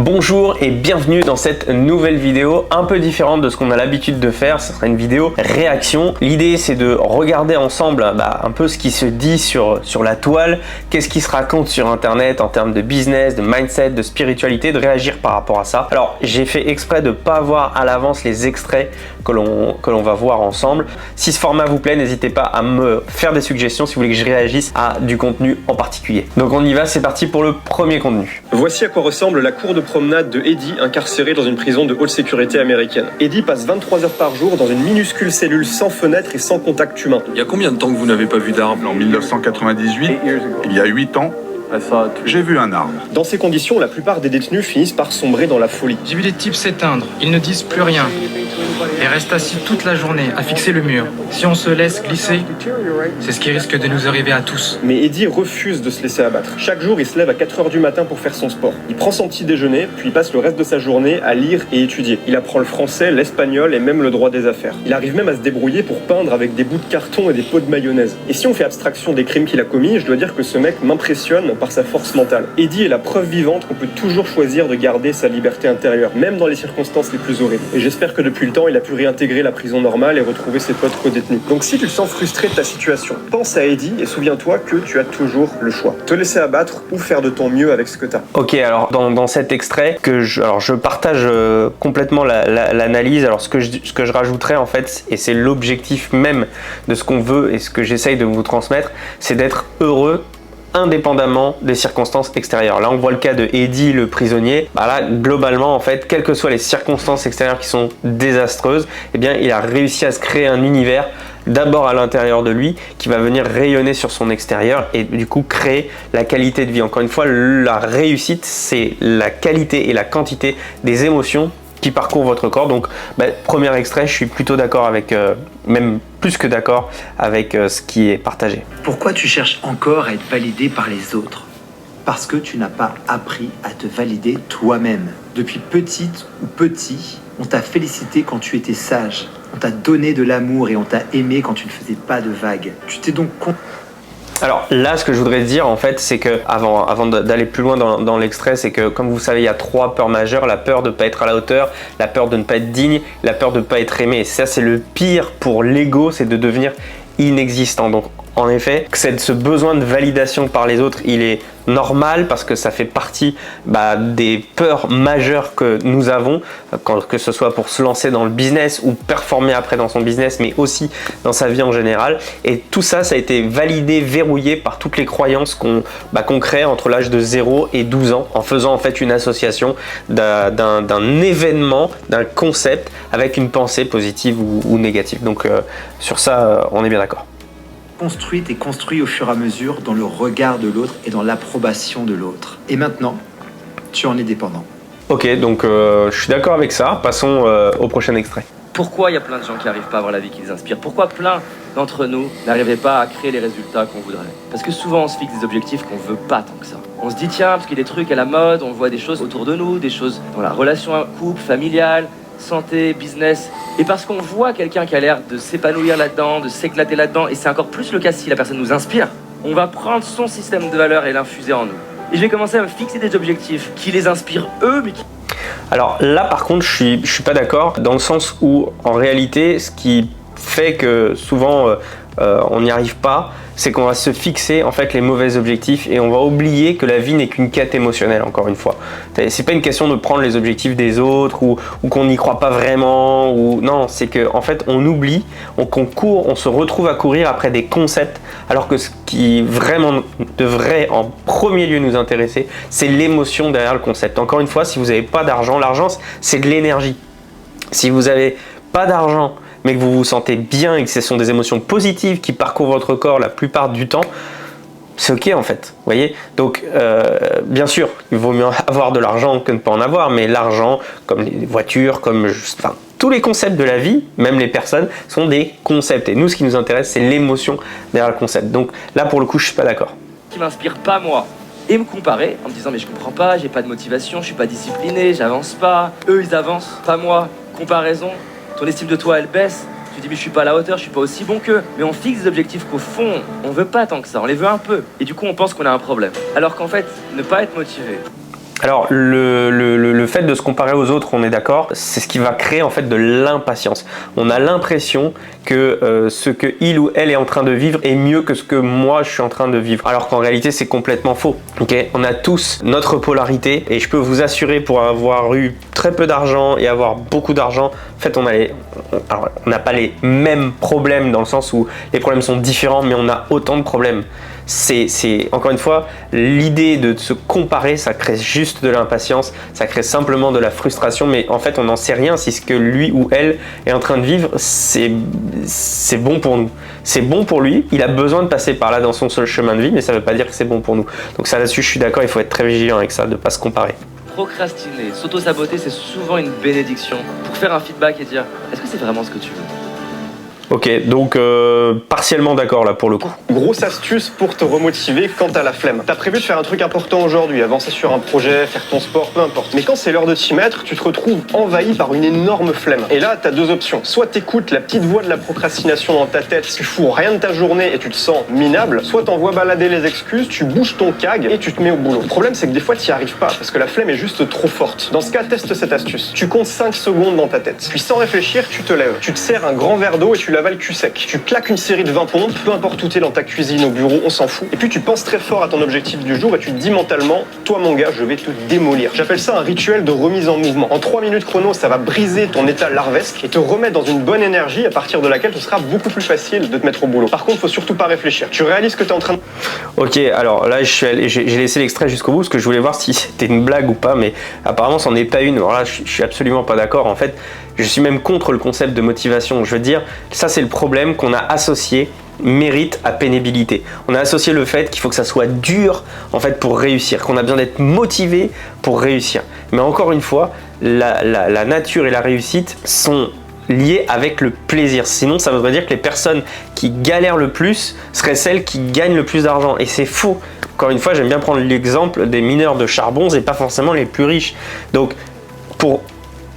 Bonjour et bienvenue dans cette nouvelle vidéo un peu différente de ce qu'on a l'habitude de faire. Ce sera une vidéo réaction. L'idée c'est de regarder ensemble un peu ce qui se dit sur la toile, qu'est-ce qui se raconte sur internet en termes de business, de mindset, de spiritualité, de réagir par rapport à ça. Alors j'ai fait exprès de ne pas voir à l'avance les extraits que l'on va voir ensemble. Si ce format vous plaît, n'hésitez pas à me faire des suggestions si vous voulez que je réagisse à du contenu en particulier. Donc on y va, c'est parti pour le premier contenu. Voici à quoi ressemble la cour de promenade de Eddie, incarcéré dans une prison de haute sécurité américaine. Eddie passe 23 heures par jour dans une minuscule cellule sans fenêtre et sans contact humain. Il y a combien de temps que vous n'avez pas vu d'armes? En 1998, il y a 8 ans, j'ai vu un arbre. Dans ces conditions, la plupart des détenus finissent par sombrer dans la folie. J'ai vu des types s'éteindre, ils ne disent plus rien et restent assis toute la journée à fixer le mur. Si on se laisse glisser, c'est ce qui risque de nous arriver à tous. Mais Eddie refuse de se laisser abattre. Chaque jour, il se lève à 4 heures du matin pour faire son sport. Il prend son petit déjeuner, puis il passe le reste de sa journée à lire et étudier. Il apprend le français, l'espagnol et même le droit des affaires. Il arrive même à se débrouiller pour peindre avec des bouts de carton et des pots de mayonnaise. Et si on fait abstraction des crimes qu'il a commis, je dois dire que ce mec m'impressionne par sa force mentale. Eddie est la preuve vivante qu'on peut toujours choisir de garder sa liberté intérieure, même dans les circonstances les plus horribles. Et j'espère que depuis le temps, il a pu réintégrer la prison normale et retrouver ses potes co-détenus. Donc si tu te sens frustré de ta situation, pense à Eddie et souviens-toi que tu as toujours le choix. Te laisser abattre ou faire de ton mieux avec ce que tu as. Ok, alors dans cet extrait, je partage complètement l'analyse. Alors ce que je rajouterais en fait, et c'est l'objectif même de ce qu'on veut et ce que j'essaye de vous transmettre, c'est d'être heureux indépendamment des circonstances extérieures. Là, on voit le cas de Eddie, le prisonnier. Là, globalement, en fait, quelles que soient les circonstances extérieures qui sont désastreuses, eh bien, il a réussi à se créer un univers d'abord à l'intérieur de lui qui va venir rayonner sur son extérieur et du coup créer la qualité de vie. Encore une fois, la réussite, c'est la qualité et la quantité des émotions qui parcourent votre corps. Donc, premier extrait, je suis plutôt d'accord avec, même plus que d'accord avec ce qui est partagé. Pourquoi tu cherches encore à être validé par les autres? Parce que tu n'as pas appris à te valider toi-même. Depuis petite ou petit, on t'a félicité quand tu étais sage. On t'a donné de l'amour et on t'a aimé quand tu ne faisais pas de vagues. Tu t'es donc Alors là, ce que je voudrais dire en fait, c'est que avant d'aller plus loin dans l'extrait, c'est que comme vous savez, il y a 3 peurs majeures: la peur de ne pas être à la hauteur, la peur de ne pas être digne, la peur de ne pas être aimé. Et ça, c'est le pire pour l'ego, c'est de devenir inexistant. Donc en effet, ce besoin de validation par les autres, il est normal parce que ça fait partie des peurs majeures que nous avons, que ce soit pour se lancer dans le business ou performer après dans son business, mais aussi dans sa vie en général. Et tout ça, ça a été validé, verrouillé par toutes les croyances qu'on crée entre l'âge de 0 et 12 ans en faisant en fait une association d'un événement, d'un concept avec une pensée positive ou négative. Donc sur ça, on est bien d'accord. construite et construit au fur et à mesure dans le regard de l'autre et dans l'approbation de l'autre. Et maintenant, tu en es dépendant. Ok, donc je suis d'accord avec ça. Passons au prochain extrait. Pourquoi il y a plein de gens qui n'arrivent pas à avoir la vie qui les inspire? Pourquoi plein d'entre nous n'arrivaient pas à créer les résultats qu'on voudrait? Parce que souvent on se fixe des objectifs qu'on veut pas tant que ça. On se dit tiens, parce qu'il y a des trucs à la mode, on voit des choses autour de nous, des choses dans la relation couple, familiale, santé, business, et parce qu'on voit quelqu'un qui a l'air de s'épanouir là-dedans, de s'éclater là-dedans, et c'est encore plus le cas si la personne nous inspire, on va prendre son système de valeurs et l'infuser en nous. Et je vais commencer à me fixer des objectifs qui les inspirent eux, mais qui... Alors là par contre je suis pas d'accord, dans le sens où en réalité ce qui fait que souvent on n'y arrive pas, c'est qu'on va se fixer en fait les mauvais objectifs et on va oublier que la vie n'est qu'une quête émotionnelle, encore une fois. C'est pas une question de prendre les objectifs des autres ou qu'on n'y croit pas vraiment, ou non, c'est que en fait on oublie, on se retrouve à courir après des concepts, alors que ce qui vraiment devrait en premier lieu nous intéresser, c'est l'émotion derrière le concept. Encore une fois, si vous n'avez pas d'argent, l'argent c'est de l'énergie. Si vous n'avez pas d'argent mais que vous vous sentez bien et que ce sont des émotions positives qui parcourent votre corps la plupart du temps, c'est ok en fait, vous voyez. Donc bien sûr, il vaut mieux avoir de l'argent que ne pas en avoir, mais l'argent, comme les voitures, tous les concepts de la vie, même les personnes, sont des concepts. Et nous, ce qui nous intéresse, c'est l'émotion derrière le concept. Donc là, pour le coup, je suis pas d'accord. Qui m'inspire pas moi. Et me comparer en me disant mais je comprends pas, j'ai pas de motivation, je suis pas discipliné, j'avance pas, eux ils avancent, pas moi. Comparaison, ton estime de toi elle baisse, tu dis mais je suis pas à la hauteur, je suis pas aussi bon qu'eux. Mais on fixe des objectifs qu'au fond on veut pas tant que ça, on les veut un peu. Et du coup on pense qu'on a un problème. Alors qu'en fait, ne pas être motivé, Alors le de se comparer aux autres, on est d'accord, c'est ce qui va créer en fait de l'impatience. On a l'impression que ce que il ou elle est en train de vivre est mieux que ce que moi je suis en train de vivre. Alors qu'en réalité, c'est complètement faux. Okay, on a tous notre polarité et je peux vous assurer, pour avoir eu très peu d'argent et avoir beaucoup d'argent, en fait, on n'a pas les mêmes problèmes dans le sens où les problèmes sont différents, mais on a autant de problèmes. C'est encore une fois, l'idée de se comparer, ça crée juste de l'impatience, ça crée simplement de la frustration, mais en fait on n'en sait rien si ce que lui ou elle est en train de vivre, c'est bon pour nous. C'est bon pour lui, il a besoin de passer par là dans son seul chemin de vie, mais ça ne veut pas dire que c'est bon pour nous. Donc ça là-dessus, je suis d'accord, il faut être très vigilant avec ça, de ne pas se comparer. Procrastiner, s'auto-saboter, c'est souvent une bénédiction pour faire un feedback et dire est-ce que c'est vraiment ce que tu veux? Ok, donc partiellement d'accord là pour le coup. Grosse astuce pour te remotiver quand t'as la flemme. T'as prévu de faire un truc important aujourd'hui, avancer sur un projet, faire ton sport, peu importe. Mais quand c'est l'heure de t'y mettre, tu te retrouves envahi par une énorme flemme. Et là, t'as deux options. Soit t'écoutes la petite voix de la procrastination dans ta tête, tu fous rien de ta journée et tu te sens minable, soit t'envoies balader les excuses, tu bouges ton cag et tu te mets au boulot. Le problème, c'est que des fois, t'y arrives pas parce que la flemme est juste trop forte. Dans ce cas, teste cette astuce. Tu comptes 5 secondes dans ta tête. Puis sans réfléchir, tu te lèves. Tu te sers un grand verre d'eau et tu l'avales cul sec. Tu claques une série de 20 pompes, peu importe où t'es, dans ta cuisine, au bureau, on s'en fout. Et puis tu penses très fort à ton objectif du jour et tu te dis mentalement, toi mon gars, je vais te démolir. J'appelle ça un rituel de remise en mouvement. En 3 minutes chrono, ça va briser ton état larvesque et te remettre dans une bonne énergie à partir de laquelle ce sera beaucoup plus facile de te mettre au boulot. Par contre, faut surtout pas réfléchir. Tu réalises que t'es en train de... Ok, alors là, j'ai laissé l'extrait jusqu'au bout parce que je voulais voir si c'était une blague ou pas, mais apparemment, c'en est pas une. Alors là, je suis absolument pas d'accord. En fait, je suis même contre le concept de motivation. Je veux dire, ça, c'est le problème qu'on a associé mérite à pénibilité. On a associé le fait qu'il faut que ça soit dur en fait pour réussir, qu'on a besoin d'être motivé pour réussir. Mais encore une fois, la nature et la réussite sont liées avec le plaisir. Sinon, ça voudrait dire que les personnes qui galèrent le plus seraient celles qui gagnent le plus d'argent. Et c'est faux. Encore une fois, j'aime bien prendre l'exemple des mineurs de charbon, et pas forcément les plus riches. Donc,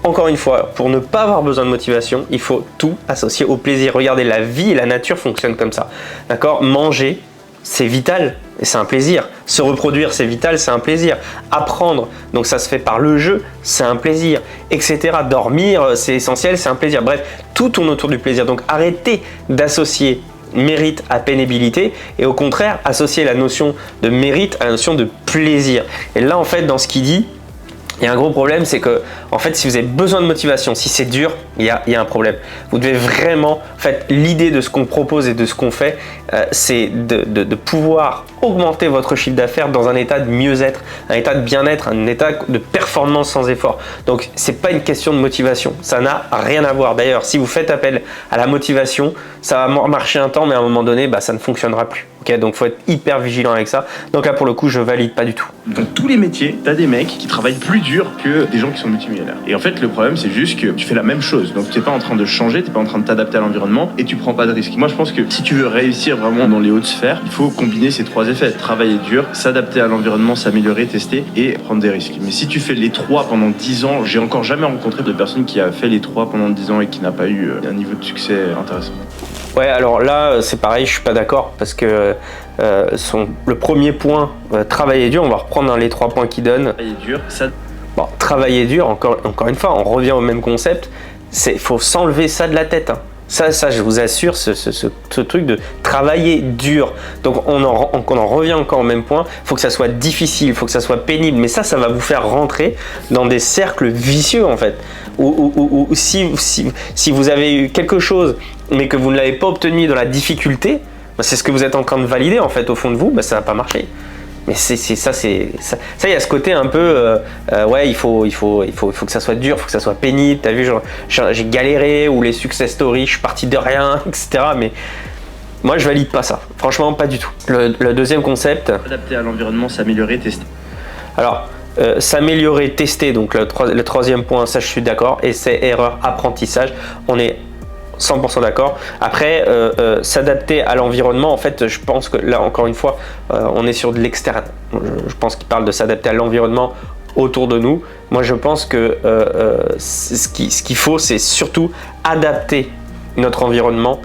encore une fois, pour ne pas avoir besoin de motivation, il faut tout associer au plaisir. Regardez, la vie et la nature fonctionnent comme ça. D'accord ? Manger, c'est vital et c'est un plaisir. Se reproduire, c'est vital, c'est un plaisir. Apprendre, donc ça se fait par le jeu, c'est un plaisir, etc. Dormir, c'est essentiel, c'est un plaisir. Bref, tout tourne autour du plaisir. Donc arrêtez d'associer mérite à pénibilité et au contraire, associer la notion de mérite à la notion de plaisir. Et là, en fait, dans ce qu'il dit, il y a un gros problème, c'est que en fait, si vous avez besoin de motivation, si c'est dur, il y a un problème. Vous devez vraiment, en fait, l'idée de ce qu'on propose et de ce qu'on fait, c'est de pouvoir augmenter votre chiffre d'affaires dans un état de mieux-être, un état de bien-être, un état de performance sans effort. Donc, c'est pas une question de motivation. Ça n'a rien à voir. D'ailleurs, si vous faites appel à la motivation, ça va marcher un temps, mais à un moment donné, ça ne fonctionnera plus. Okay, donc, il faut être hyper vigilant avec ça. Donc là, pour le coup, je valide pas du tout. Dans tous les métiers, tu as des mecs qui travaillent plus dur que des gens qui sont multimillionnaires. Et en fait, le problème, c'est juste que tu fais la même chose. Donc, tu n'es pas en train de changer, tu n'es pas en train de t'adapter à l'environnement et tu prends pas de risques. Moi, je pense que si tu veux réussir vraiment dans les hautes sphères, il faut combiner ces 3 effets. Travailler dur, s'adapter à l'environnement, s'améliorer, tester et prendre des risques. Mais si tu fais les 3 pendant 10 ans, j'ai encore jamais rencontré de personne qui a fait les 3 pendant 10 ans et qui n'a pas eu un niveau de succès intéressant. Ouais, alors là, c'est pareil, je suis pas d'accord parce que le premier point, travailler dur, on va reprendre les 3 points qu'il donne. Travailler dur, ça... Bon, travailler dur, encore une fois, on revient au même concept, il faut s'enlever ça de la tête. Hein. Ça, je vous assure, ce truc de travailler dur. Donc, on en revient encore au même point. Il faut que ça soit difficile, il faut que ça soit pénible. Mais ça va vous faire rentrer dans des cercles vicieux, en fait. Ou si vous avez eu quelque chose, mais que vous ne l'avez pas obtenu dans la difficulté, c'est ce que vous êtes en train de valider, en fait, au fond de vous, ça n'a pas marché. Mais ça, il y a ce côté un peu, ouais, il faut que ça soit dur, il faut que ça soit pénible. T'as vu, j'ai galéré, ou les success stories, je suis parti de rien, etc. Mais moi, je valide pas ça. Franchement, pas du tout. Le deuxième concept. Adapter à l'environnement, s'améliorer, tester. Alors, s'améliorer, tester. Donc le troisième point, ça, je suis d'accord. Et c'est erreur, apprentissage. On est 100% d'accord. Après, s'adapter à l'environnement, en fait, je pense que là, encore une fois, on est sur de l'externe. Je pense qu'il parle de s'adapter à l'environnement autour de nous. Moi, je pense que ce qu'il faut, c'est surtout adapter notre environnement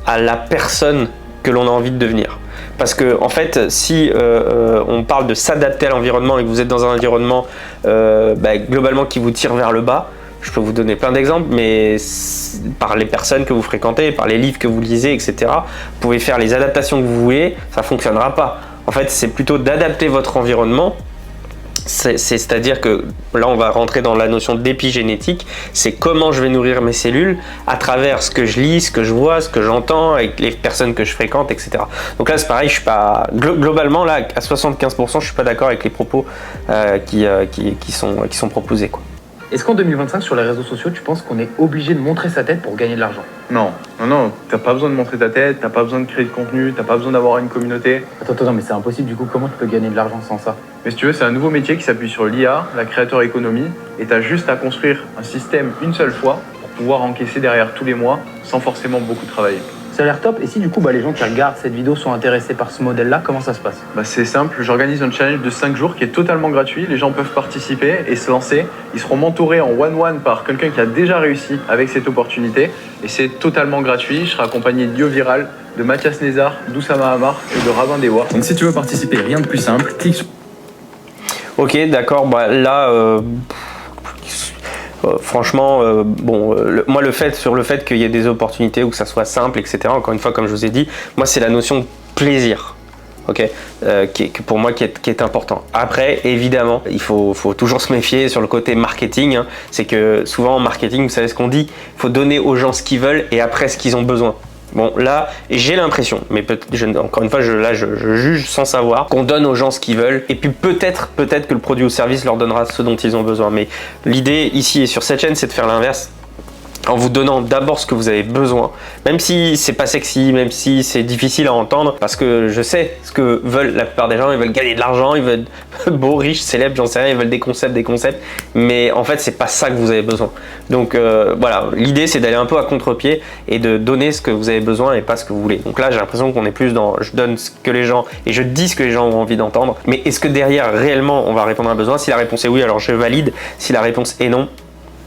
à la personne que l'on a envie de devenir. Parce que en fait, si on parle de s'adapter à l'environnement et que vous êtes dans un environnement globalement qui vous tire vers le bas, je peux vous donner plein d'exemples, mais par les personnes que vous fréquentez, par les livres que vous lisez, etc., vous pouvez faire les adaptations que vous voulez, ça ne fonctionnera pas. En fait, c'est plutôt d'adapter votre environnement. C'est-à-dire que là, on va rentrer dans la notion d'épigénétique. C'est comment je vais nourrir mes cellules à travers ce que je lis, ce que je vois, ce que j'entends, avec les personnes que je fréquente, etc. Donc là, c'est pareil, je suis pas globalement là à 75%, je suis pas d'accord avec les propos qui sont proposés, quoi. Est-ce qu'en 2025, sur les réseaux sociaux, tu penses qu'on est obligé de montrer sa tête pour gagner de l'argent? Non, t'as pas besoin de montrer ta tête, t'as pas besoin de créer de contenu, t'as pas besoin d'avoir une communauté. Attends, mais c'est impossible, du coup, comment tu peux gagner de l'argent sans ça? Mais si tu veux, c'est un nouveau métier qui s'appuie sur l'IA, la creator economy, et t'as juste à construire un système une seule fois pour pouvoir encaisser derrière tous les mois sans forcément beaucoup travailler. Ça a l'air top. Et si du coup les gens qui regardent cette vidéo sont intéressés par ce modèle-là, comment ça se passe? C'est simple, j'organise un challenge de 5 jours qui est totalement gratuit. Les gens peuvent participer et se lancer. Ils seront mentorés en one-one par quelqu'un qui a déjà réussi avec cette opportunité. Et c'est totalement gratuit. Je serai accompagné d'Io Viral, de Mathias Nézard, d'Oussama Hamar et de Rabin Dewa. Donc si tu veux participer, rien de plus simple, clique sur... Ok, d'accord, franchement, moi le fait qu'il y ait des opportunités ou que ça soit simple, etc. Encore une fois, comme je vous ai dit, moi c'est la notion de plaisir, ok, pour moi qui est important. Après, évidemment, il faut toujours se méfier sur le côté marketing. Hein. C'est que souvent en marketing, vous savez ce qu'on dit, il faut donner aux gens ce qu'ils veulent et après ce qu'ils ont besoin. Bon, là, j'ai l'impression, mais encore une fois, je juge sans savoir, qu'on donne aux gens ce qu'ils veulent, et puis peut-être que le produit ou service leur donnera ce dont ils ont besoin. Mais l'idée ici et sur cette chaîne, c'est de faire l'inverse, en vous donnant d'abord ce que vous avez besoin, même si c'est pas sexy, même si c'est difficile à entendre, parce que je sais ce que veulent la plupart des gens. Ils veulent gagner de l'argent, ils veulent être beaux, riches, célèbres, j'en sais rien, ils veulent des concepts, mais en fait c'est pas ça que vous avez besoin. Donc voilà, l'idée c'est d'aller un peu à contre-pied et de donner ce que vous avez besoin et pas ce que vous voulez. Donc là j'ai l'impression qu'on est plus dans je donne ce que les gens et je dis ce que les gens ont envie d'entendre, mais est-ce que derrière réellement on va répondre à un besoin? Si la réponse est oui, alors je valide. Si la réponse est non,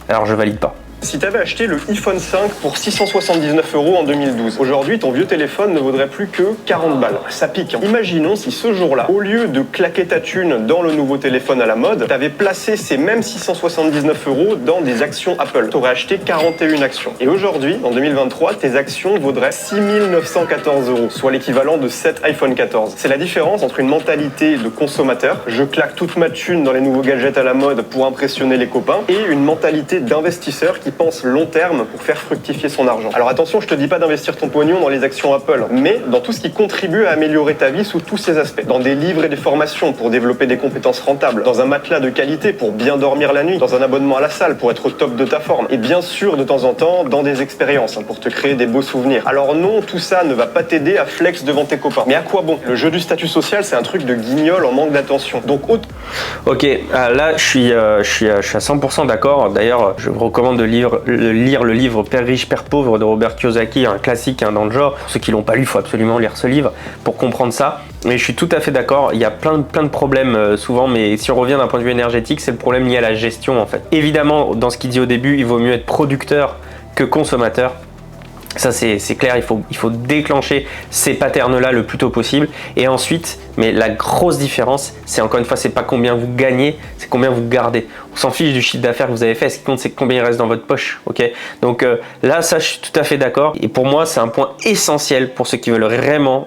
alors je valide pas. Si tu avais acheté le iPhone 5 pour 679 € en 2012, aujourd'hui ton vieux téléphone ne vaudrait plus que 40 balles. Ça pique. Hein. Imaginons si ce jour-là, au lieu de claquer ta thune dans le nouveau téléphone à la mode, tu avais placé ces mêmes 679 € dans des actions Apple. Tu aurais acheté 41 actions. Et aujourd'hui, en 2023, tes actions vaudraient 6 914 €, soit l'équivalent de 7 iPhone 14. C'est la différence entre une mentalité de consommateur, je claque toute ma thune dans les nouveaux gadgets à la mode pour impressionner les copains, et une mentalité d'investisseur qui pense long terme pour faire fructifier son argent. Alors attention, je te dis pas d'investir ton pognon dans les actions Apple, mais dans tout ce qui contribue à améliorer ta vie sous tous ses aspects. Dans des livres et des formations pour développer des compétences rentables, dans un matelas de qualité pour bien dormir la nuit, dans un abonnement à la salle pour être au top de ta forme, et bien sûr de temps en temps dans des expériences pour te créer des beaux souvenirs. Alors non, tout ça ne va pas t'aider à flex devant tes copains. Mais à quoi bon? Le jeu du statut social, c'est un truc de guignol en manque d'attention. Donc ok, là je suis à 100% d'accord. D'ailleurs, je vous recommande de lire le livre Père riche, Père pauvre de Robert Kiyosaki, un classique dans le genre. Pour ceux qui l'ont pas lu, il faut absolument lire ce livre pour comprendre ça. Et je suis tout à fait d'accord, il y a plein de problèmes souvent, mais si on revient d'un point de vue énergétique, c'est le problème lié à la gestion en fait. Évidemment, dans ce qu'il dit au début, il vaut mieux être producteur que consommateur. Ça c'est clair, il faut déclencher ces patterns-là le plus tôt possible. Et ensuite, mais la grosse différence, c'est encore une fois, c'est pas combien vous gagnez, c'est combien vous gardez. On s'en fiche du chiffre d'affaires que vous avez fait, ce qui compte c'est combien il reste dans votre poche, ok? Donc là, ça je suis tout à fait d'accord. Et pour moi, c'est un point essentiel pour ceux qui veulent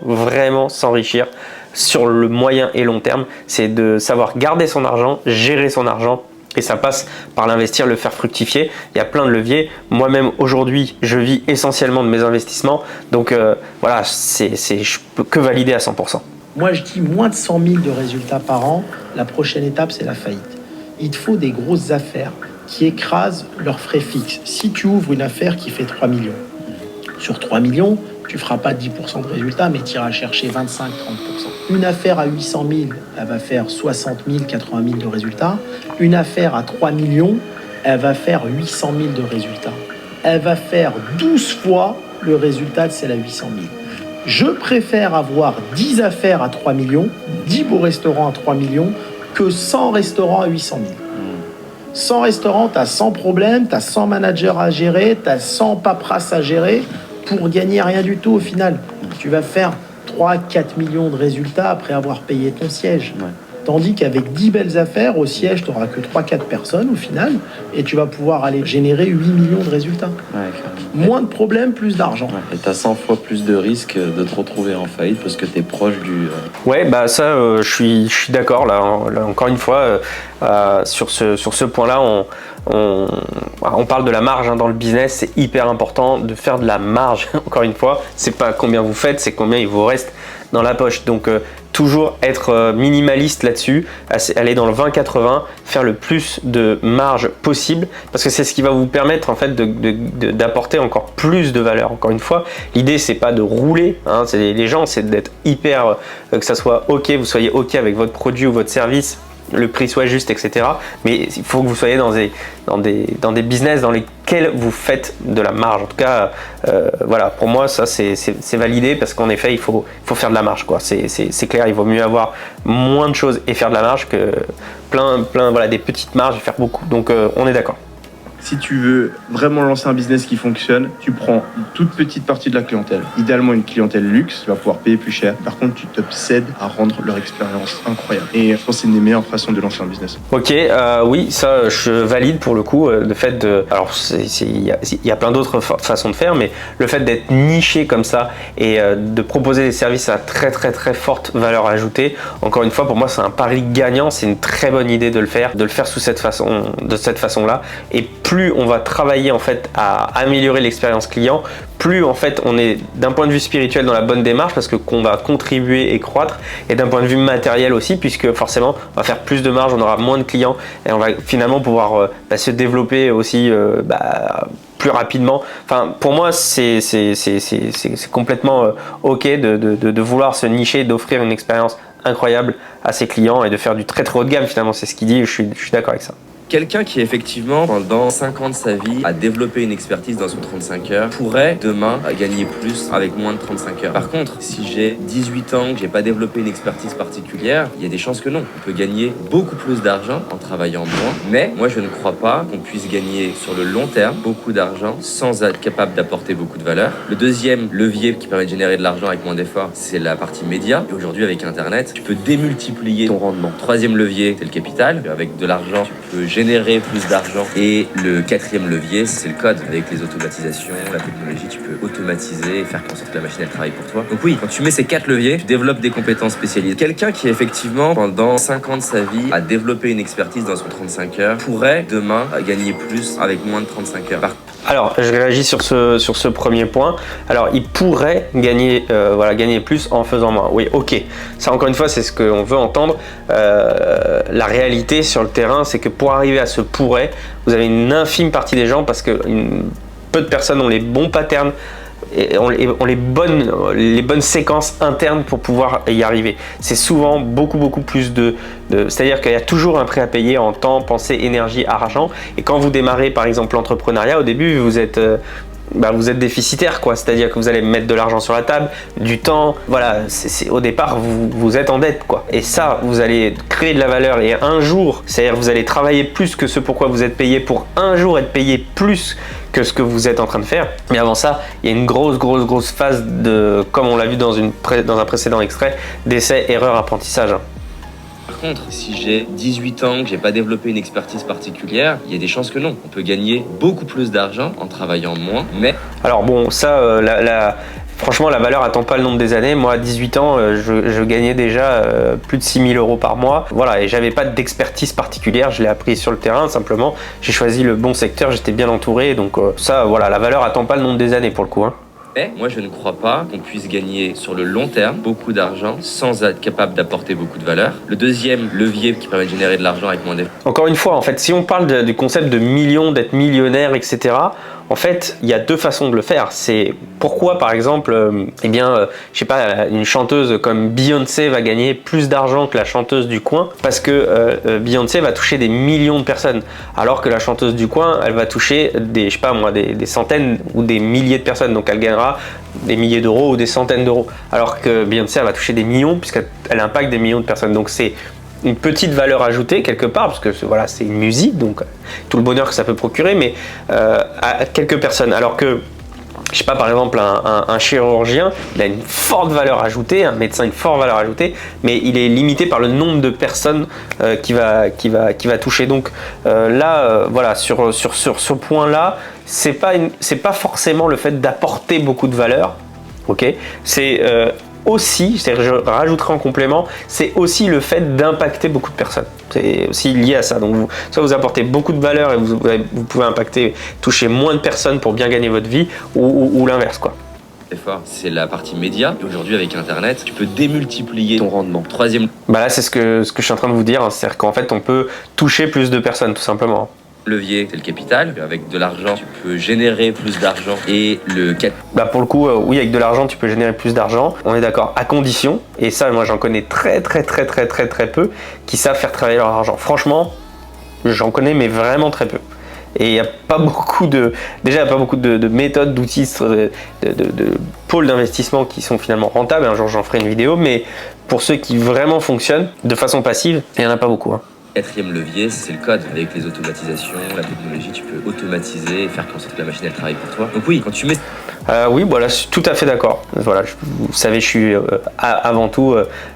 vraiment s'enrichir sur le moyen et long terme, c'est de savoir garder son argent, gérer son argent. Et ça passe par l'investir, le faire fructifier. Il y a plein de leviers. Moi-même, aujourd'hui, je vis essentiellement de mes investissements. Donc voilà, je peux que valider à 100%. Moi, je dis moins de 100 000 de résultats par an. La prochaine étape, c'est la faillite. Il te faut des grosses affaires qui écrasent leurs frais fixes. Si tu ouvres une affaire qui fait 3 millions, sur 3 millions, tu ne feras pas 10% de résultats, mais tu iras chercher 25-30%. Une affaire à 800 000, elle va faire 60 000, 80 000 de résultats. Une affaire à 3 millions, elle va faire 800 000 de résultats. Elle va faire 12 fois le résultat de celle à 800 000. Je préfère avoir 10 affaires à 3 millions, 10 beaux restaurants à 3 millions, que 100 restaurants à 800 000. 100 restaurants, tu as 100 problèmes, tu as 100 managers à gérer, tu as 100 paperasses à gérer pour gagner rien du tout au final. Tu vas faire 3-4 millions de résultats après avoir payé ton siège. Ouais. Tandis qu'avec 10 belles affaires, au siège, tu n'auras que 3-4 personnes au final, et tu vas pouvoir aller générer 8 millions de résultats. Ouais, moins de problèmes, plus d'argent. Ouais, et tu as 100 fois plus de risques de te retrouver en faillite parce que tu es proche du... Ouais, bah ça, je suis d'accord. Là, encore une fois, sur ce point-là, on parle de la marge dans le business. C'est hyper important de faire de la marge. Encore une fois, c'est pas combien vous faites, c'est combien il vous reste dans la poche. Donc, toujours être minimaliste là-dessus, aller dans le 20-80, faire le plus de marge possible, parce que c'est ce qui va vous permettre en fait d'apporter encore plus de valeur. Encore une fois, l'idée c'est pas de rouler, hein, les gens, c'est d'être hyper, que ça soit ok, vous soyez ok avec votre produit ou votre service, le prix soit juste, etc. Mais il faut que vous soyez dans des business dans lesquels vous faites de la marge. En tout cas, voilà, pour moi, ça c'est validé parce qu'en effet, il faut faire de la marge, quoi. C'est clair, il vaut mieux avoir moins de choses et faire de la marge que plein voilà, des petites marges et faire beaucoup. Donc, on est d'accord. Si tu veux vraiment lancer un business qui fonctionne, tu prends une toute petite partie de la clientèle. Idéalement une clientèle luxe, tu vas pouvoir payer plus cher. Par contre, tu t'obsèdes à rendre leur expérience incroyable. Et je pense que c'est une des meilleures façons de lancer un business. Ok, oui, ça je valide pour le coup. Le fait de... Alors, il y a plein d'autres façons de faire, mais le fait d'être niché comme ça et de proposer des services à très forte valeur ajoutée, encore une fois, pour moi, c'est un pari gagnant. C'est une très bonne idée de le faire sous cette façon-là. Et plus on va travailler en fait à améliorer l'expérience client, plus en fait on est d'un point de vue spirituel dans la bonne démarche parce que qu'on va contribuer et croître, et d'un point de vue matériel aussi, puisque forcément on va faire plus de marge, on aura moins de clients et on va finalement pouvoir se développer aussi plus rapidement. Enfin, pour moi, c'est complètement ok de vouloir se nicher, d'offrir une expérience incroyable à ses clients et de faire du très haut de gamme. Finalement, c'est ce qu'il dit. Je suis d'accord avec ça. Quelqu'un qui effectivement pendant 5 ans de sa vie a développé une expertise dans son 35 heures pourrait demain gagner plus avec moins de 35 heures. Par contre, si j'ai 18 ans, que j'ai pas développé une expertise particulière, il y a des chances que non. On peut gagner beaucoup plus d'argent en travaillant moins, mais moi je ne crois pas qu'on puisse gagner sur le long terme beaucoup d'argent sans être capable d'apporter beaucoup de valeur. Le deuxième levier qui permet de générer de l'argent avec moins d'efforts, c'est la partie média. Et aujourd'hui avec Internet, tu peux démultiplier ton rendement. Troisième levier, c'est le capital. Avec de l'argent, tu peux générer plus d'argent. Et le quatrième levier, c'est le code. Avec les automatisations, la technologie, tu peux automatiser et faire en sorte que la machine elle travaille pour toi. Donc oui, quand tu mets ces 4 leviers, tu développes des compétences spécialisées. Quelqu'un qui effectivement pendant 5 ans de sa vie a développé une expertise dans son 35 heures pourrait demain gagner plus avec moins de 35 heures. Alors, je réagis sur ce premier point. Alors, il pourrait gagner plus en faisant moins. Oui, ok. Ça, encore une fois, c'est ce qu'on veut entendre. La réalité sur le terrain, c'est que pour arriver à ce pourrait, vous avez une infime partie des gens, parce que peu de personnes ont les bons patterns et ont les bonnes séquences internes pour pouvoir y arriver. C'est souvent beaucoup plus c'est-à-dire qu'il y a toujours un prix à payer en temps, pensée, énergie, argent. Et quand vous démarrez par exemple l'entrepreneuriat, au début vous êtes déficitaire, quoi. C'est-à-dire que vous allez mettre de l'argent sur la table, du temps, voilà, au départ vous êtes en dette, quoi. Et ça, vous allez créer de la valeur, et un jour, c'est-à-dire que vous allez travailler plus que ce pourquoi vous êtes payé, pour un jour être payé plus que ce que vous êtes en train de faire. Mais avant ça, il y a une grosse phase de, comme on l'a vu dans un précédent extrait, d'essai, erreur, apprentissage. Par contre, si j'ai 18 ans, que j'ai pas développé une expertise particulière, il y a des chances que non. On peut gagner beaucoup plus d'argent en travaillant moins, mais... Alors bon, ça, franchement, la valeur attend pas le nombre des années. Moi, à 18 ans, je gagnais déjà plus de 6 000 euros par mois. Voilà, et j'avais pas d'expertise particulière. Je l'ai appris sur le terrain, simplement. J'ai choisi le bon secteur, j'étais bien entouré. Donc ça, voilà, la valeur attend pas le nombre des années pour le coup, hein. Mais moi, je ne crois pas qu'on puisse gagner sur le long terme beaucoup d'argent sans être capable d'apporter beaucoup de valeur. Le deuxième levier qui permet de générer de l'argent avec moins d'efforts. Encore une fois, en fait, si on parle du concept de millions, d'être millionnaire, etc., en fait, il y a 2 façons de le faire. C'est pourquoi, par exemple, je sais pas, une chanteuse comme Beyoncé va gagner plus d'argent que la chanteuse du coin, parce que Beyoncé va toucher des millions de personnes, alors que la chanteuse du coin, elle va toucher des centaines ou des milliers de personnes. Donc, elle gagnera des milliers d'euros ou des centaines d'euros, alors que Beyoncé, elle va toucher des millions puisqu'elle impacte des millions de personnes. Donc, c'est une petite valeur ajoutée quelque part, parce que voilà, c'est une musique, donc tout le bonheur que ça peut procurer, mais à quelques personnes. Alors que je sais pas, par exemple, un chirurgien, il a une forte valeur ajoutée, un médecin une forte valeur ajoutée, mais il est limité par le nombre de personnes qui va toucher. Donc voilà, sur ce point-là, c'est pas forcément le fait d'apporter beaucoup de valeur, ok, c'est aussi, je rajouterai en complément, c'est aussi le fait d'impacter beaucoup de personnes. C'est aussi lié à ça. Donc soit vous apportez beaucoup de valeur et vous pouvez impacter, toucher moins de personnes pour bien gagner votre vie, ou l'inverse, quoi. C'est fort, c'est la partie média. Aujourd'hui, avec Internet, tu peux démultiplier ton rendement. Troisième. Bah là, c'est ce que je suis en train de vous dire, hein. C'est-à-dire qu'en fait, on peut toucher plus de personnes, tout simplement. Levier, c'est le capital. Avec de l'argent, tu peux générer plus d'argent. Et le bah pour le coup, oui, avec de l'argent, tu peux générer plus d'argent. On est d'accord, à condition, et ça, moi, j'en connais très peu, qui savent faire travailler leur argent. Franchement, j'en connais, mais vraiment très peu. Et il n'y a pas beaucoup de méthodes, d'outils, de pôles d'investissement qui sont finalement rentables. Un jour, j'en ferai une vidéo, mais pour ceux qui vraiment fonctionnent de façon passive, il n'y en a pas beaucoup, hein. Quatrième levier, c'est le code. Avec les automatisations, la technologie, tu peux automatiser et faire en sorte que la machine elle travaille pour toi. Donc oui, quand tu mets... oui, voilà, je suis tout à fait d'accord. Voilà, vous savez, je suis avant tout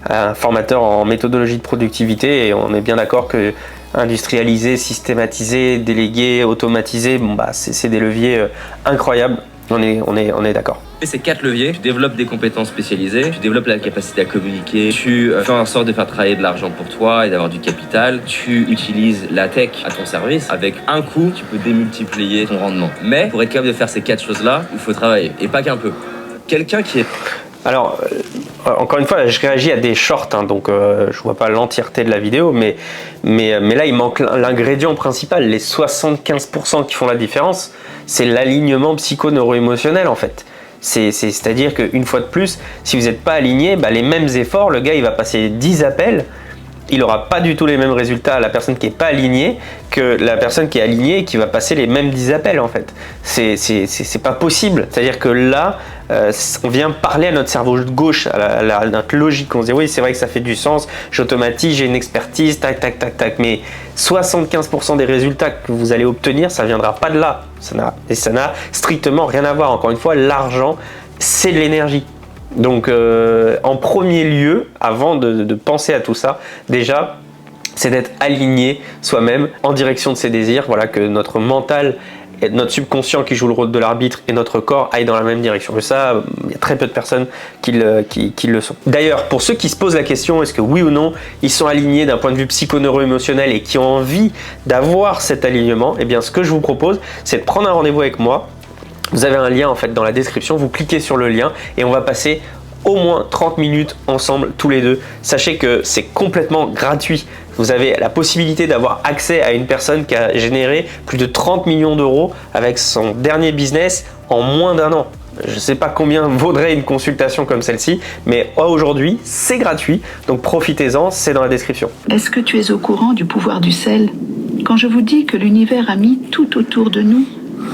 un formateur en méthodologie de productivité, et on est bien d'accord que industrialiser, systématiser, déléguer, automatiser, bon bah c'est des leviers incroyables. On est d'accord. Et ces 4 leviers, tu développes des compétences spécialisées, tu développes la capacité à communiquer, tu fais en sorte de faire travailler de l'argent pour toi et d'avoir du capital, tu utilises la tech à ton service. Avec un coup, tu peux démultiplier ton rendement. Mais pour être capable de faire ces 4 choses-là, il faut travailler, et pas qu'un peu. Quelqu'un qui est... Alors, encore une fois, je réagis à des shorts, hein, donc je vois pas l'entièreté de la vidéo, mais là, il manque l'ingrédient principal. Les 75% qui font la différence, c'est l'alignement psycho-neuro-émotionnel, en fait. C'est-à-dire qu'une fois de plus, si vous n'êtes pas aligné, bah, les mêmes efforts, le gars il va passer 10 appels, il n'aura pas du tout les mêmes résultats à la personne qui n'est pas alignée que la personne qui est alignée et qui va passer les mêmes 10 appels, en fait. C'est pas possible. C'est-à-dire que là, on vient parler à notre cerveau gauche, à notre logique. On se dit oui, c'est vrai que ça fait du sens, j'automatise, j'ai une expertise, tac, tac, tac, tac. Mais 75% des résultats que vous allez obtenir, ça ne viendra pas de là. Ça n'a strictement rien à voir. Encore une fois, l'argent, c'est de l'énergie. Donc en premier lieu, avant de penser à tout ça, déjà, c'est d'être aligné soi-même en direction de ses désirs. Voilà, que notre mental, notre subconscient qui joue le rôle de l'arbitre et notre corps aillent dans la même direction. Et ça, il y a très peu de personnes qui le sont. D'ailleurs, pour ceux qui se posent la question, est-ce que oui ou non, ils sont alignés d'un point de vue psycho-neuro-émotionnel et qui ont envie d'avoir cet alignement, eh bien ce que je vous propose, c'est de prendre un rendez-vous avec moi. Vous avez un lien en fait dans la description, vous cliquez sur le lien et on va passer au moins 30 minutes ensemble tous les deux. Sachez que c'est complètement gratuit. Vous avez la possibilité d'avoir accès à une personne qui a généré plus de 30 millions d'euros avec son dernier business en moins d'1 an. Je ne sais pas combien vaudrait une consultation comme celle-ci, mais aujourd'hui, c'est gratuit, donc profitez-en, c'est dans la description. Est-ce que tu es au courant du pouvoir du sel? Quand je vous dis que l'univers a mis tout autour de nous,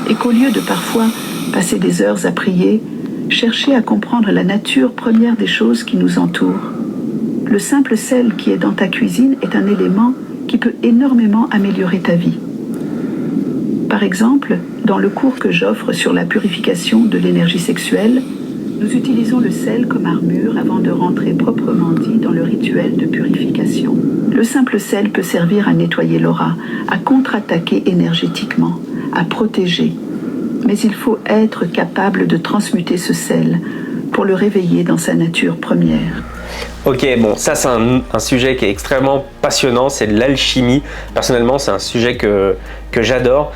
et qu'au lieu de parfois passer des heures à prier, chercher à comprendre la nature première des choses qui nous entourent, le simple sel qui est dans ta cuisine est un élément qui peut énormément améliorer ta vie. Par exemple, dans le cours que j'offre sur la purification de l'énergie sexuelle, nous utilisons le sel comme armure avant de rentrer proprement dit dans le rituel de purification. Le simple sel peut servir à nettoyer l'aura, à contre-attaquer énergétiquement, à protéger. Mais il faut être capable de transmuter ce sel pour le réveiller dans sa nature première. Ok, bon, ça c'est un sujet qui est extrêmement passionnant, c'est de l'alchimie. Personnellement, c'est un sujet que j'adore.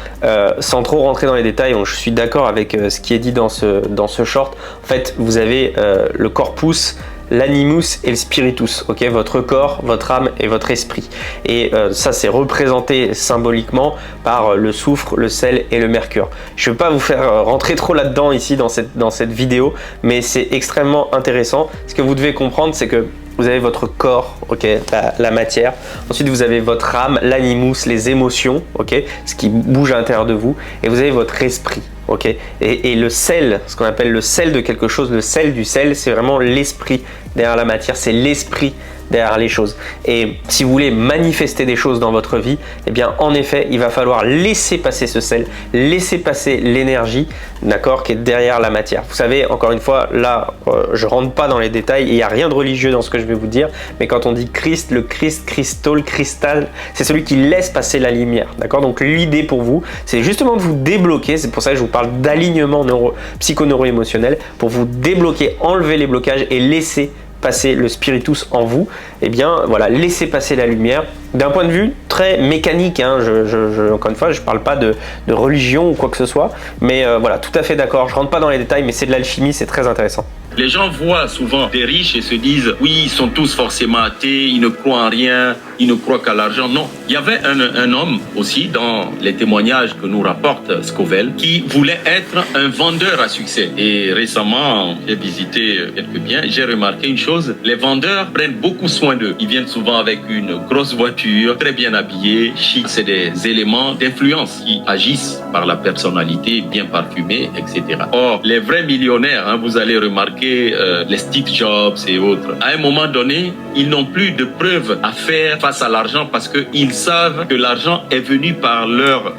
Sans trop rentrer dans les détails, je suis d'accord avec ce qui est dit dans ce short. En fait, vous avez le corpus, l'animus et le spiritus, ok, votre corps, votre âme et votre esprit. Et ça, c'est représenté symboliquement par le soufre, le sel et le mercure. Je ne vais pas vous faire rentrer trop là-dedans ici dans cette vidéo, mais c'est extrêmement intéressant. Ce que vous devez comprendre, c'est que vous avez votre corps, ok, la matière. Ensuite, vous avez votre âme, l'animus, les émotions, ok, ce qui bouge à l'intérieur de vous. Et vous avez votre esprit. ok. Et le sel, ce qu'on appelle le sel de quelque chose, le sel du sel, c'est vraiment l'esprit derrière la matière, c'est l'esprit derrière les choses. Et si vous voulez manifester des choses dans votre vie, eh bien en effet, il va falloir laisser passer ce sel, laisser passer l'énergie, d'accord, qui est derrière la matière. Vous savez, encore une fois, là, je rentre pas dans les détails, il n'y a rien de religieux dans ce que je vais vous dire, mais quand on dit Christ, le Christ, cristal, c'est celui qui laisse passer la lumière, d'accord. Donc l'idée pour vous, c'est justement de vous débloquer, c'est pour ça que je vous parle d'alignement psycho-neuro-émotionnel, pour vous débloquer, enlever les blocages et laisser passer le spiritus en vous. Eh bien voilà, laissez passer la lumière d'un point de vue très mécanique, hein. Encore une fois, je parle pas de religion ou quoi que ce soit, mais voilà, tout à fait d'accord, je rentre pas dans les détails, mais c'est de l'alchimie, c'est très intéressant. Les gens voient souvent des riches et se disent « Oui, ils sont tous forcément athées, ils ne croient en rien, ils ne croient qu'à l'argent. » Non, il y avait un homme aussi dans les témoignages que nous rapporte Scovell qui voulait être un vendeur à succès. Et récemment, j'ai visité quelques biens et j'ai remarqué une chose, les vendeurs prennent beaucoup soin d'eux. Ils viennent souvent avec une grosse voiture, très bien habillés, chic. C'est des éléments d'influence qui agissent par la personnalité, bien parfumée, etc. Or, les vrais millionnaires, hein, vous allez remarquer les Steve Jobs et autres. À un moment donné, ils n'ont plus de preuves à faire face à l'argent parce qu'ils savent que l'argent est venu par leurs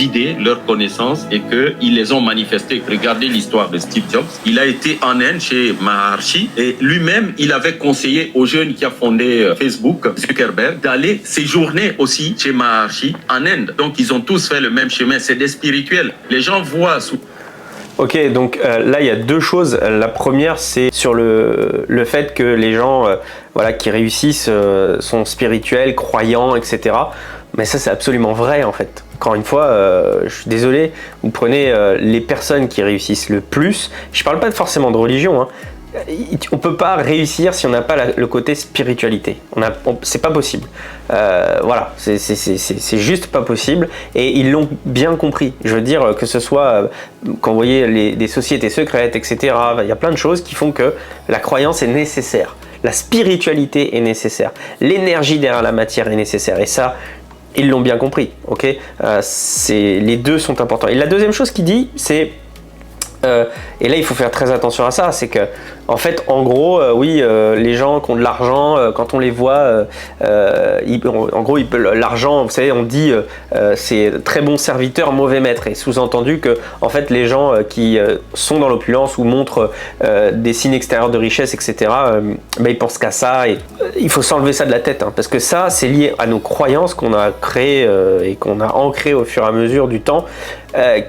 idées, leurs connaissances et qu'ils les ont manifestées. Regardez l'histoire de Steve Jobs. Il a été en Inde chez Maharishi et lui-même, il avait conseillé aux jeunes qui a fondé Facebook, Zuckerberg, d'aller séjourner aussi chez Maharishi en Inde. Donc, ils ont tous fait le même chemin. C'est des spirituels. Les gens voient Ok, donc là il y a deux choses. La première, c'est sur le fait que les gens voilà, qui réussissent sont spirituels, croyants, etc. Mais ça c'est absolument vrai en fait. Encore une fois, je suis désolé, vous prenez les personnes qui réussissent le plus, je parle pas forcément de religion, hein. On peut pas réussir si on n'a pas le côté spiritualité. C'est pas possible. Voilà, c'est juste pas possible. Et ils l'ont bien compris. Je veux dire que ce soit quand vous voyez des sociétés secrètes, etc. Il y a plein de choses qui font que la croyance est nécessaire. La spiritualité est nécessaire. L'énergie derrière la matière est nécessaire. Et ça, ils l'ont bien compris. Ok, les deux sont importants. Et la deuxième chose qu'il dit, c'est et là il faut faire très attention à ça, c'est que en fait en gros oui les gens qui ont de l'argent quand on les voit en gros l'argent, vous savez, on dit c'est très bon serviteur, mauvais maître, et sous-entendu que en fait les gens qui sont dans l'opulence ou montrent des signes extérieurs de richesse, etc. Ils pensent qu'à ça, et il faut s'enlever ça de la tête, hein, parce que ça c'est lié à nos croyances qu'on a créées et qu'on a ancrées au fur et à mesure du temps,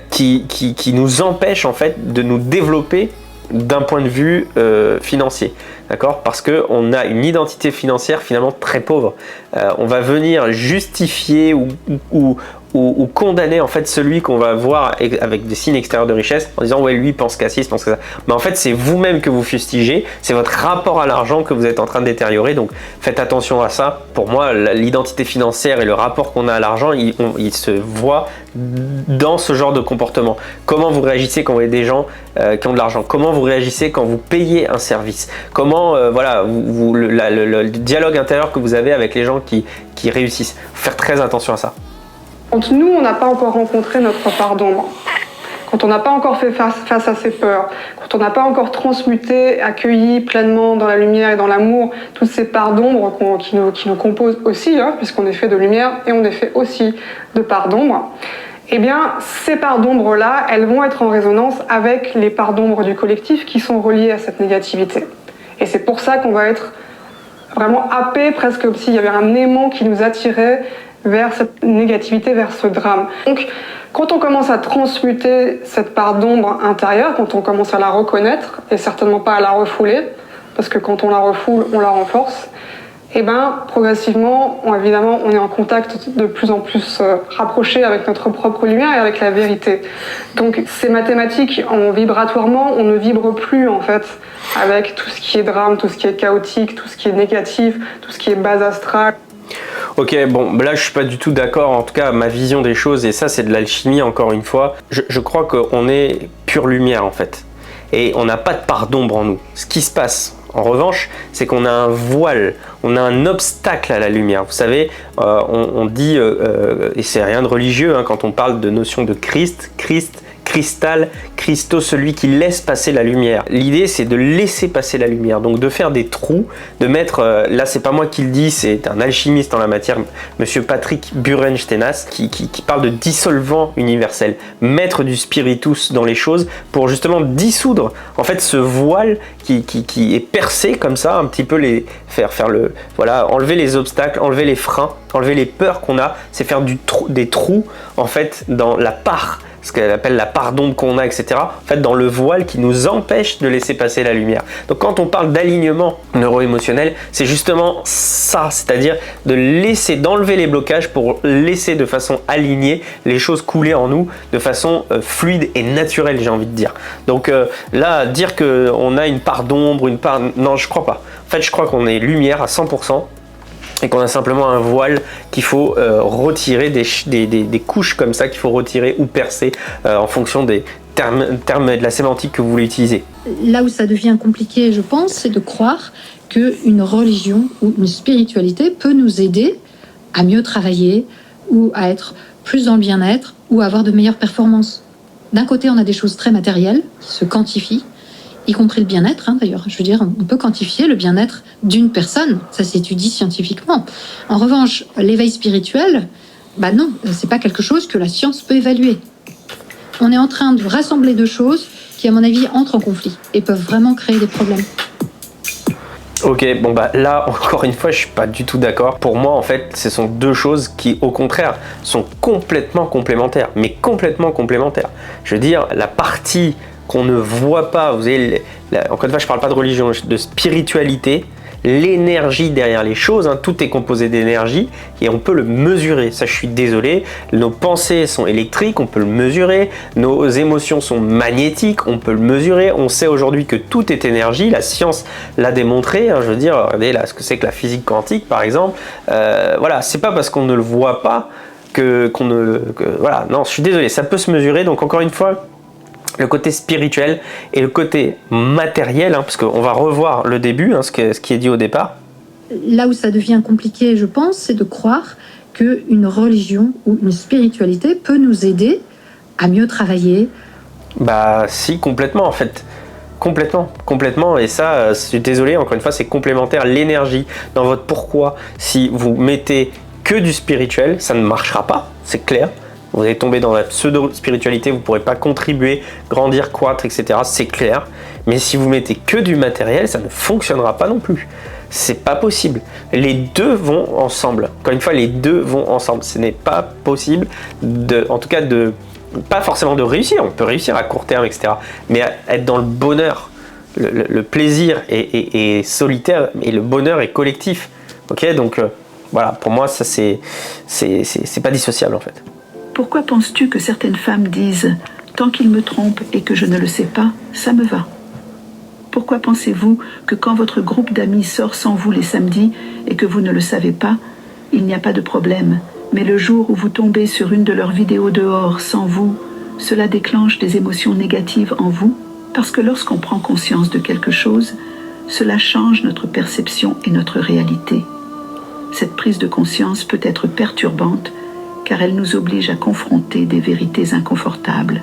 qui nous empêchent en fait de nous développer d'un point de vue financier, d'accord, parce que on a une identité financière finalement très pauvre. On va venir justifier ou condamner en fait celui qu'on va voir avec des signes extérieurs de richesse en disant ouais, lui il pense qu'à ci, il pense qu'à ça. Mais en fait c'est vous-même que vous fustigez, c'est votre rapport à l'argent que vous êtes en train de détériorer. Donc faites attention à ça. Pour moi, l'identité financière et le rapport qu'on a à l'argent, il se voit dans ce genre de comportement. Comment vous réagissez quand vous voyez des gens qui ont de l'argent? Comment vous réagissez quand vous payez un service? Comment voilà, le dialogue intérieur que vous avez avec les gens qui réussissent? Faut faire très attention à ça. Quand nous, on n'a pas encore rencontré notre part d'ombre, quand on n'a pas encore fait face à ses peurs, quand on n'a pas encore transmuté, accueilli pleinement dans la lumière et dans l'amour toutes ces parts d'ombre qui nous composent aussi, hein, puisqu'on est fait de lumière et on est fait aussi de parts d'ombre, eh bien, ces parts d'ombre-là, elles vont être en résonance avec les parts d'ombre du collectif qui sont reliées à cette négativité. Et c'est pour ça qu'on va être vraiment happé, presque comme s'il y avait un aimant qui nous attirait vers cette négativité, vers ce drame. Donc, quand on commence à transmuter cette part d'ombre intérieure, quand on commence à la reconnaître, et certainement pas à la refouler, parce que quand on la refoule, on la renforce, et bien, progressivement, évidemment, on est en contact de plus en plus rapproché avec notre propre lumière et avec la vérité. Donc, c'est mathématique, vibratoirement, on ne vibre plus, en fait, avec tout ce qui est drame, tout ce qui est chaotique, tout ce qui est négatif, tout ce qui est base astrale. Ok, bon, là je suis pas du tout d'accord, en tout cas ma vision des choses, et ça c'est de l'alchimie encore une fois. Je crois qu'on est pure lumière en fait, et on n'a pas de part d'ombre en nous. Ce qui se passe, en revanche, c'est qu'on a un voile, on a un obstacle à la lumière. Vous savez, on dit, et c'est rien de religieux, hein, quand on parle de notion de Christ, cristal, Christo, celui qui laisse passer la lumière. L'idée, c'est de laisser passer la lumière, donc de faire des trous, de mettre, là c'est pas moi qui le dis, c'est un alchimiste en la matière, monsieur Patrick Burenstenas, qui parle de dissolvant universel, mettre du spiritus dans les choses pour justement dissoudre en fait ce voile qui est percé comme ça, un petit peu faire le, voilà, enlever les obstacles, enlever les freins, enlever les peurs qu'on a, c'est faire des trous en fait dans la part, ce qu'elle appelle la part d'ombre qu'on a, etc. En fait, dans le voile qui nous empêche de laisser passer la lumière. Donc quand on parle d'alignement neuro-émotionnel, c'est justement ça, c'est-à-dire de laisser, d'enlever les blocages pour laisser de façon alignée les choses couler en nous de façon fluide et naturelle, j'ai envie de dire. Donc là, dire qu'on a une part d'ombre, une part... Non, je crois pas. En fait, je crois qu'on est lumière à 100%. Et qu'on a simplement un voile qu'il faut retirer, des couches comme ça qu'il faut retirer ou percer en fonction des termes de la sémantique que vous voulez utiliser. Là où ça devient compliqué, je pense, c'est de croire qu'une religion ou une spiritualité peut nous aider à mieux travailler ou à être plus dans le bien-être ou à avoir de meilleures performances. D'un côté, on a des choses très matérielles qui se quantifient, y compris le bien-être, d'ailleurs. Je veux dire, on peut quantifier le bien-être d'une personne, ça s'étudie scientifiquement. En revanche, l'éveil spirituel, non, c'est pas quelque chose que la science peut évaluer. On est en train de rassembler deux choses qui, à mon avis, entrent en conflit et peuvent vraiment créer des problèmes. Ok, bon là, encore une fois, je suis pas du tout d'accord. Pour moi, en fait, ce sont deux choses qui, au contraire, sont complètement complémentaires, mais complètement complémentaires. Je veux dire, la partie qu'on ne voit pas, vous avez, encore une fois je parle pas de religion, de spiritualité, l'énergie derrière les choses, tout est composé d'énergie et on peut le mesurer, ça je suis désolé, nos pensées sont électriques, on peut le mesurer, nos émotions sont magnétiques, on peut le mesurer, on sait aujourd'hui que tout est énergie, la science l'a démontré, je veux dire, regardez là ce que c'est que la physique quantique par exemple, voilà, c'est pas parce qu'on ne le voit pas voilà, non, je suis désolé, ça peut se mesurer, donc encore une fois, le côté spirituel et le côté matériel, parce qu'on va revoir le début, ce qui est dit au départ. Là où ça devient compliqué, je pense, c'est de croire qu'une religion ou une spiritualité peut nous aider à mieux travailler. Si, complètement en fait. Complètement, et ça, je suis désolé, encore une fois, c'est complémentaire. L'énergie dans votre pourquoi, si vous mettez que du spirituel, ça ne marchera pas, c'est clair. Vous allez tomber dans la pseudo-spiritualité, vous ne pourrez pas contribuer, grandir, croître, etc. C'est clair. Mais si vous mettez que du matériel, ça ne fonctionnera pas non plus. C'est pas possible. Les deux vont ensemble. Encore une fois, les deux vont ensemble. Ce n'est pas possible, en tout cas, pas forcément de réussir. On peut réussir à court terme, etc. Mais être dans le bonheur. Le plaisir est solitaire et le bonheur est collectif. Ok, donc voilà, pour moi, ça c'est pas dissociable en fait. Pourquoi penses-tu que certaines femmes disent « Tant qu'il me trompe et que je ne le sais pas, ça me va » Pourquoi pensez-vous que quand votre groupe d'amis sort sans vous les samedis et que vous ne le savez pas, il n'y a pas de problème, mais le jour où vous tombez sur une de leurs vidéos dehors sans vous, cela déclenche des émotions négatives en vous? Parce que lorsqu'on prend conscience de quelque chose, cela change notre perception et notre réalité. Cette prise de conscience peut être perturbante car elle nous oblige à confronter des vérités inconfortables.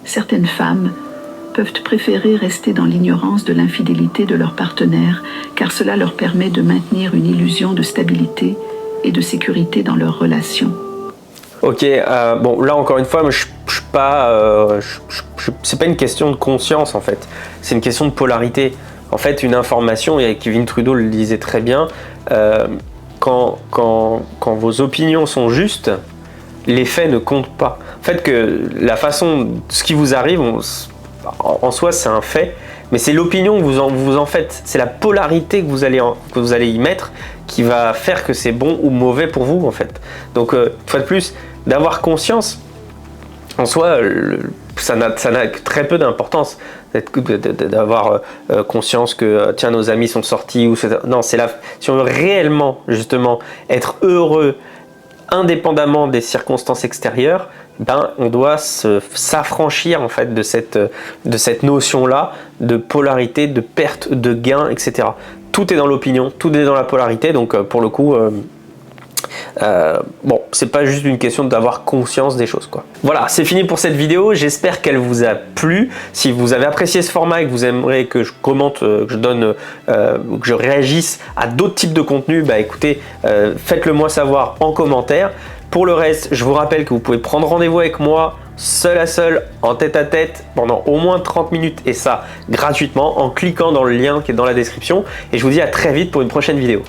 Certaines femmes peuvent préférer rester dans l'ignorance de l'infidélité de leur partenaire, car cela leur permet de maintenir une illusion de stabilité et de sécurité dans leur relation. Ok, bon là encore une fois, je suis pas, c'est pas une question de conscience en fait, c'est une question de polarité. En fait, une information, et Kevin Trudeau le disait très bien, quand vos opinions sont justes, les faits ne comptent pas. En fait, que la façon, ce qui vous arrive, en soi, c'est un fait, mais c'est l'opinion que vous en faites. C'est la polarité que vous allez y mettre qui va faire que c'est bon ou mauvais pour vous, en fait. Donc, une fois de plus, d'avoir conscience, en soi, ça n'a très peu d'importance d'avoir conscience que tiens, nos amis sont sortis ou non, c'est là, si on veut réellement justement être heureux indépendamment des circonstances extérieures, on doit s'affranchir en fait de cette notion là de polarité, de perte, de gain, etc. Tout est dans l'opinion, tout est dans la polarité, donc pour le coup bon, c'est pas juste une question d'avoir conscience des choses, quoi. Voilà, c'est fini pour cette vidéo. J'espère qu'elle vous a plu. Si vous avez apprécié ce format et que vous aimeriez que je commente, que je donne, que je réagisse à d'autres types de contenus, bah écoutez, faites-le moi savoir en commentaire. Pour le reste, je vous rappelle que vous pouvez prendre rendez-vous avec moi seul à seul, en tête à tête, pendant au moins 30 minutes, et ça gratuitement, en cliquant dans le lien qui est dans la description. Et je vous dis à très vite pour une prochaine vidéo.